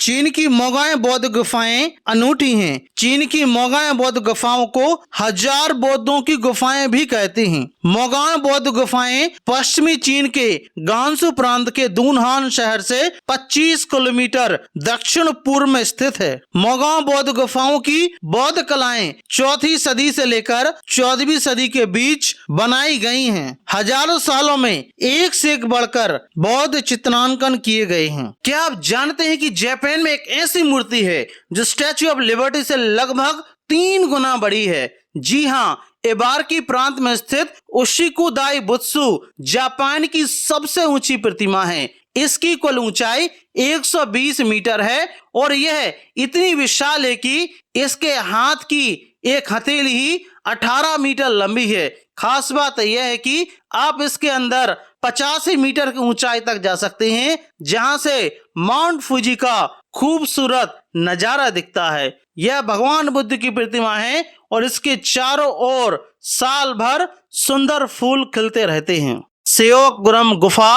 चीन की मोगाएं बौद्ध गुफाएं अनूठी हैं। चीन की मोगाएं बौद्ध गुफाओं को हजार बौद्धों की गुफाएं भी कहते हैं। मोगाएं बौद्ध गुफाएं पश्चिमी चीन के गांसू प्रांत के दूनहान शहर से 25 किलोमीटर दक्षिण पूर्व में स्थित है। मोगाएं बौद्ध गुफाओं की बौद्ध कलाएं 4वीं सदी से लेकर 14वीं सदी के बीच बनाई गई हैं। हजारों सालों में एक से एक बढ़कर बौद्ध चित्रांकन किए गए हैं। क्या आप जानते हैं कि जापान में एक ऐसी मूर्ति है जो स्टैच्यू ऑफ लिबर्टी से लगभग 3 गुना बड़ी है? जी हाँ, एबारकी प्रांत में स्थित उशिकुदाई बुत्सु जापान की सबसे ऊंची प्रतिमा है। इसकी कुल ऊंचाई 120 मीटर है और यह इतनी विशाल है कि इसके हाथ की एक हथेली ही 18 मीटर लंबी है। खास बात यह है कि आप इसके अंदर 85 मीटर की ऊंचाई तक जा सकते हैं, जहां से माउंट फूजी का खूबसूरत नजारा दिखता है। यह भगवान बुद्ध की प्रतिमा है और इसके चारों ओर साल भर सुंदर फूल खिलते रहते हैं। सेओकगुरम गुफा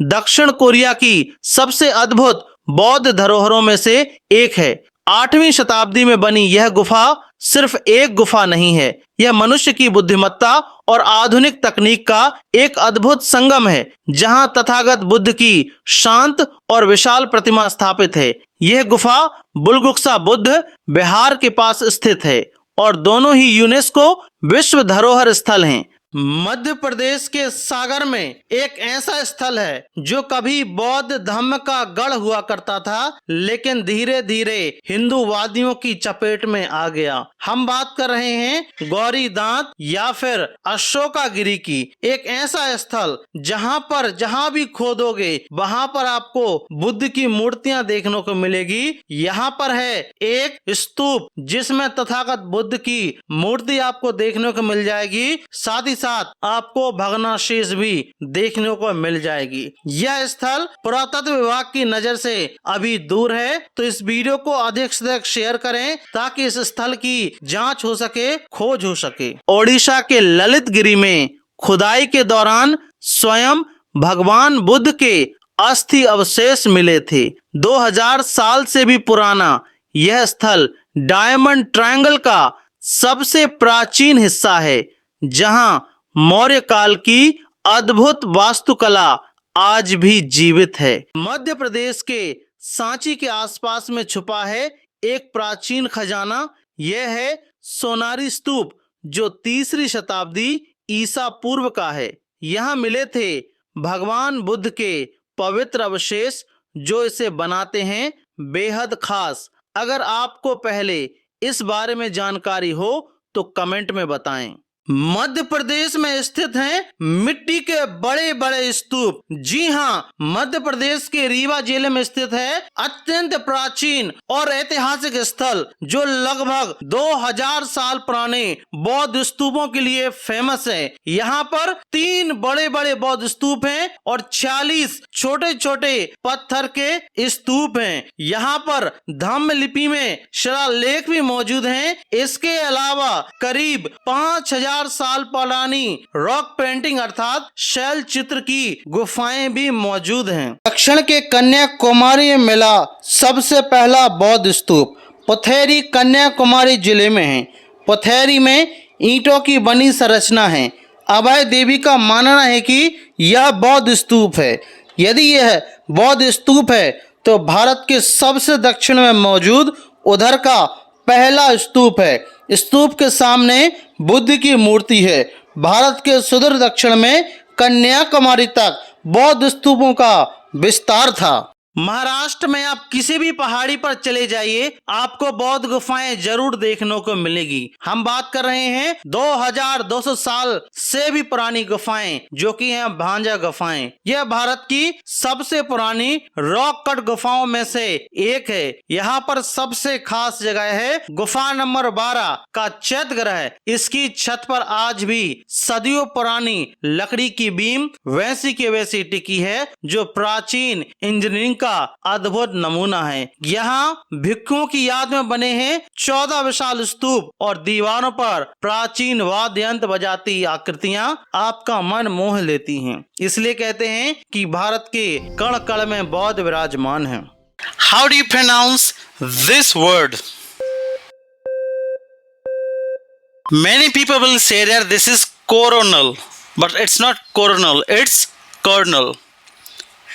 दक्षिण कोरिया की सबसे अद्भुत बौद्ध धरोहरों में से एक है। 8वीं शताब्दी में बनी यह गुफा सिर्फ एक गुफा नहीं है, यह मनुष्य की बुद्धिमत्ता और आधुनिक तकनीक का एक अद्भुत संगम है, जहां तथागत बुद्ध की शांत और विशाल प्रतिमा स्थापित है। यह गुफा बुलगुक्सा बुद्ध विहार के पास स्थित है और दोनों ही यूनेस्को विश्व धरोहर स्थल हैं। मध्य प्रदेश के सागर में एक ऐसा स्थल है जो कभी बौद्ध धर्म का गढ़ हुआ करता था, लेकिन धीरे धीरे हिंदूवादियों की चपेट में आ गया। हम बात कर रहे हैं गौरी दांत या फिर अशोकागिरी की। एक ऐसा स्थल जहां भी खोदोगे वहां पर आपको बुद्ध की मूर्तियां देखने को मिलेगी। यहाँ पर है एक स्तूप जिसमें तथागत बुद्ध की मूर्ति आपको देखने को मिल जाएगी, साथ ही साथ आपको भग्नावशेष भी देखने को मिल जाएगी। यह स्थल पुरातत्व विभाग की नजर से अभी दूर है, तो इस वीडियो को अधिक से अधिक शेयर करें ताकि इस स्थल की जांच हो सके, खोज हो सके। ओडिशा के ललितगिरी में खुदाई के दौरान स्वयं भगवान बुद्ध के अस्थि अवशेष मिले थे। 2000 साल से भी पुराना यह स्थल डायमंड ट्रायंगल का सबसे प्राचीन हिस्सा है, जहां मौर्य काल की अद्भुत वास्तुकला आज भी जीवित है। मध्य प्रदेश के सांची के आसपास में छुपा है एक प्राचीन खजाना। यह है सोनारी स्तूप जो 3री शताब्दी ईसा पूर्व का है। यहाँ मिले थे भगवान बुद्ध के पवित्र अवशेष जो इसे बनाते हैं बेहद खास। अगर आपको पहले इस बारे में जानकारी हो तो कमेंट में बताएं। मध्य प्रदेश में स्थित हैं मिट्टी के बड़े बड़े स्तूप। जी हाँ, मध्य प्रदेश के रीवा जिले में स्थित है अत्यंत प्राचीन और ऐतिहासिक स्थल जो लगभग 2000 साल पुराने बौद्ध स्तूपों के लिए फेमस है। यहाँ पर 3 बड़े बड़े बौद्ध स्तूप हैं और 46 छोटे छोटे पत्थर के स्तूप हैं। यहाँ पर धम्म लिपि में शिलालेख भी मौजूद हैं। इसके अलावा करीब 5000 साल पुरानी रॉक पेंटिंग अर्थात शैल चित्र की गुफाएं भी मौजूद हैं। दक्षिण के कन्याकुमारी में मिला सबसे पहला बौद्ध स्तूप पोथेरी कन्याकुमारी जिले में है। पोथेरी में ईंटों की बनी संरचना है। अभय देवी का मानना है कि यह बौद्ध स्तूप है। यदि यह बौद्ध स्तूप है तो भारत के सबसे दक्षिण में मौजूद उधर का पहला स्तूप है। स्तूप के सामने बुद्ध की मूर्ति है। भारत के सुदूर दक्षिण में कन्याकुमारी तक बौद्ध स्तूपों का विस्तार था। महाराष्ट्र में आप किसी भी पहाड़ी पर चले जाइए, आपको बौद्ध गुफाएं जरूर देखने को मिलेगी। हम बात कर रहे हैं 2200 साल से भी पुरानी गुफाएं जो कि हैं भांजा गुफाएं। यह भारत की सबसे पुरानी रॉक कट गुफाओं में से एक है। यहाँ पर सबसे खास जगह है गुफा नंबर 12 का चैत्य ग्रह। इसकी छत पर आज भी सदियों पुरानी लकड़ी की बीम वैसी के वैसी टिकी है जो प्राचीन इंजीनियरिंग का अद्भुत नमूना है। यहाँ भिक्षुओं की याद में बने हैं 14 विशाल स्तूप और दीवारों पर प्राचीन वाद्य यंत्र बजाती आकृतियां आपका मन मोह लेती हैं। इसलिए कहते हैं कि भारत के कण कण में बौद्ध विराजमान हैं। How do you pronounce this word? Many people will say that this is coronal, but it's not coronal, it's kernel.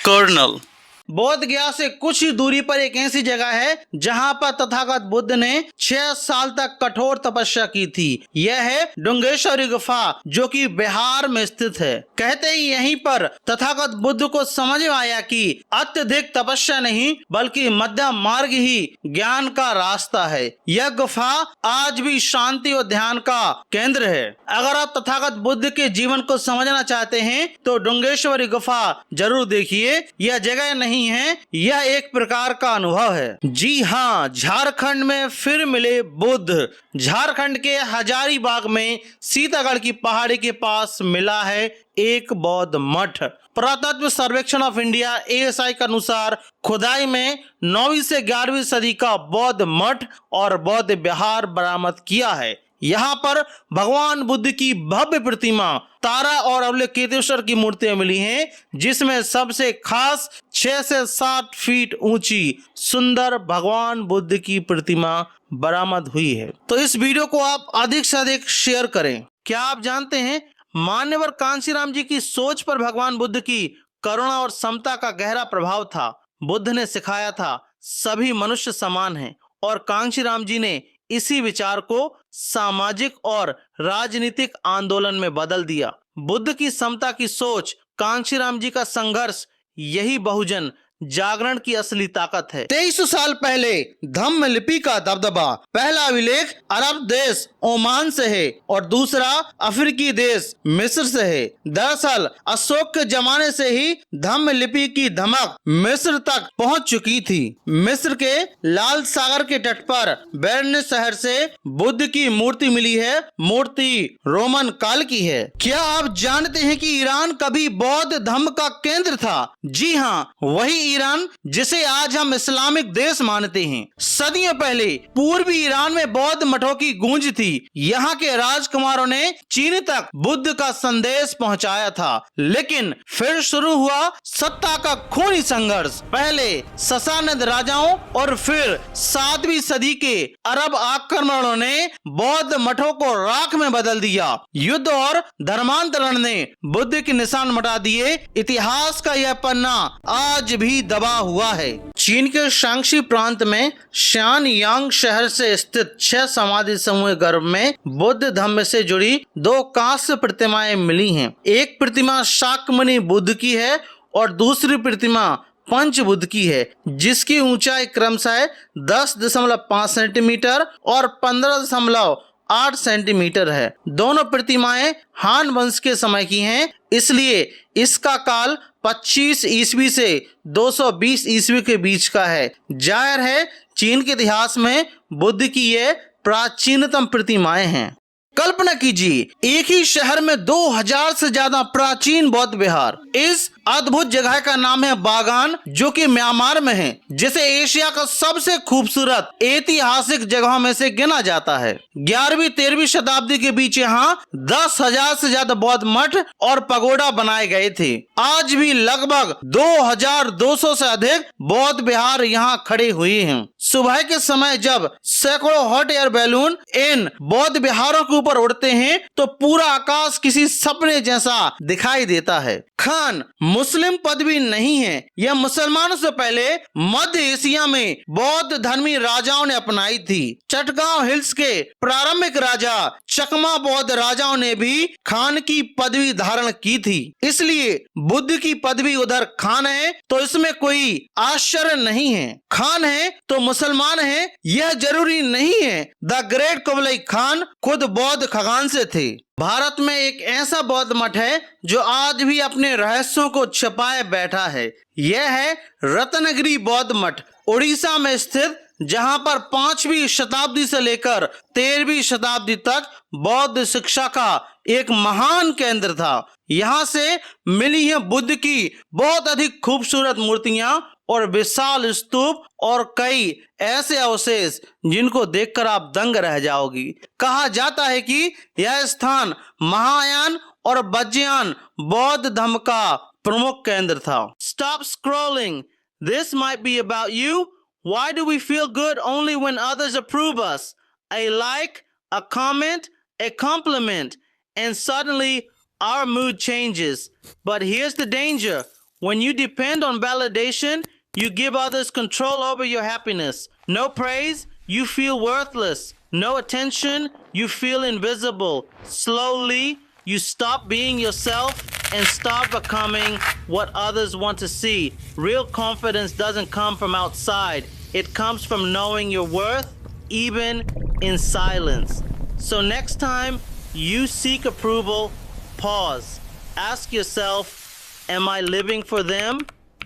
Kernel. बोध गया से कुछ ही दूरी पर एक ऐसी जगह है जहां पर तथागत बुद्ध ने 6 साल तक कठोर तपस्या की थी। यह है डुंगेश्वरी गुफा, जो कि बिहार में स्थित है। कहते ही यहीं पर तथागत बुद्ध को समझ में आया कि अत्यधिक तपस्या नहीं बल्कि मध्यम मार्ग ही ज्ञान का रास्ता है। यह गुफा आज भी शांति और ध्यान का केंद्र है। अगर आप तथागत बुद्ध के जीवन को समझना चाहते हैं तो डुंगेश्वरी गुफा जरूर देखिए। यह जगह नहीं है, यह एक प्रकार का अनुभव है। जी हाँ, झारखंड में फिर मिले बुद्ध। झारखंड के हजारीबाग में सीतागढ़ की पहाड़ी के पास मिला है एक बौद्ध मठ। पुरातत्व सर्वेक्षण ऑफ इंडिया ASI के अनुसार खुदाई में 9वीं से 11वीं सदी का बौद्ध मठ और बौद्ध विहार बरामद किया है। यहाँ पर भगवान बुद्ध की भव्य प्रतिमा, तारा और अवलोकितेश्वर की मूर्तियां मिली हैं, जिसमें सबसे खास 6 से 7 फीट ऊंची सुंदर भगवान बुद्ध की प्रतिमा बरामद हुई है। तो इस वीडियो को आप अधिक से अधिक शेयर करें। क्या आप जानते हैं मान्यवर कांशीराम जी की सोच पर भगवान बुद्ध की करुणा और समता का गहरा प्रभाव था। बुद्ध ने सिखाया था सभी मनुष्य समान हैं और कांशीराम जी ने इसी विचार को सामाजिक और राजनीतिक आंदोलन में बदल दिया। बुद्ध की समता की सोच, कांशीराम जी का संघर्ष, यही बहुजन जागरण की असली ताकत है। 2300 साल पहले धम्म लिपि का दबदबा, पहला अभिलेख अरब देश ओमान से है और दूसरा अफ्रीकी देश मिस्र से है। दरअसल अशोक के जमाने से ही धम्म लिपि की धमक मिस्र तक पहुंच चुकी थी। मिस्र के लाल सागर के तट पर बेरने शहर से बुद्ध की मूर्ति मिली है। मूर्ति रोमन काल की है। क्या आप जानते हैं कि ईरान कभी बौद्ध धम्म का केंद्र था? जी हाँ, वही ईरान जिसे आज हम इस्लामिक देश मानते हैं। सदियों पहले पूर्वी ईरान में बौद्ध मठों की गूंज थी। यहाँ के राजकुमारों ने चीन तक बुद्ध का संदेश पहुँचाया था, लेकिन फिर शुरू हुआ सत्ता का खूनी संघर्ष। पहले ससानद राजाओं और फिर 7वीं सदी के अरब आक्रमणों ने बौद्ध मठों को राख में बदल दिया। युद्ध और धर्मांतरण ने बुद्ध के निशान मिटा दिए। इतिहास का यह पन्ना आज भी दबा हुआ है। चीन के शांक्षी प्रांत में श्यानयांग शहर से स्थित 6 समाधि समूह गर्भ में बुद्ध धम्म से जुड़ी 2 कांस्य प्रतिमाएं मिली हैं। एक प्रतिमा शाक्यमुनि बुद्ध की है और दूसरी प्रतिमा पंच बुद्ध की है, जिसकी ऊंचाई क्रमशः 10.5 सेंटीमीटर और 15.8 सेंटीमीटर है। दोनों प्रतिमाएं हान वंश के समय की हैं, इसलिए इसका काल 25 ईस्वी से 220 ईस्वी के बीच का है। जाहिर है चीन के इतिहास में बुद्ध की ये प्राचीनतम प्रतिमाएं हैं। कल्पना कीजिए, एक ही शहर में 2000 से ज्यादा प्राचीन बौद्ध विहार। इस अद्भुत जगह का नाम है बागान, जो कि म्यांमार में है, जिसे एशिया का सबसे खूबसूरत ऐतिहासिक जगहों में से गिना जाता है। 11वीं-13वीं शताब्दी के बीच यहाँ 10,000 से ज्यादा बौद्ध मठ और पगोडा बनाए गए थे। आज भी लगभग 2200 से अधिक बौद्ध विहार यहाँ खड़े हुए हैं। सुबह के समय जब सैकड़ों हॉट एयर बैलून इन बौद्ध विहारों के ऊपर उड़ते हैं तो पूरा आकाश किसी सपने जैसा दिखाई देता है। खान मुस्लिम पदवी नहीं है, यह मुसलमानों से पहले मध्य एशिया में बौद्ध धर्मी राजाओं ने अपनाई थी। चटगांव हिल्स के प्रारंभिक राजा चकमा बौद्ध राजाओं ने भी खान की पदवी धारण की थी, इसलिए बुद्ध की पदवी उधर खान है तो इसमें कोई आश्चर्य नहीं है। खान है तो मुसलमान है, यह जरूरी नहीं है। द ग्रेट कुबलई खान खुद बौद्ध खानदान से थे। भारत में एक ऐसा बौद्ध मठ है जो आज भी अपने रहस्यों को छिपाए बैठा है। यह है रत्नगिरी बौद्ध मठ, उड़ीसा में स्थित, जहां पर 5वीं शताब्दी से लेकर 13वीं शताब्दी तक बौद्ध शिक्षा का एक महान केंद्र था। यहाँ से मिली है बुद्ध की बहुत अधिक खूबसूरत मूर्तियां और विशाल स्तूप और कई ऐसे अवशेष जिनको देखकर आप दंग रह जाओगी। कहा जाता है कि यह स्थान महायान और वज्रयान बौद्ध धर्म का प्रमुख केंद्र था। Stop scrolling, This might be about you. Why do we feel good only when others approve us? A like, a comment, a compliment, and suddenly our mood changes. But here's the danger. When you depend on validation, you give others control over your happiness. No praise, you feel worthless. No attention, you feel invisible. Slowly, you stop being yourself and start becoming what others want to see. Real confidence doesn't come from outside. It comes from knowing your worth, even in silence. So next time you seek approval, pause. Ask yourself, am I living for them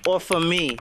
or for me?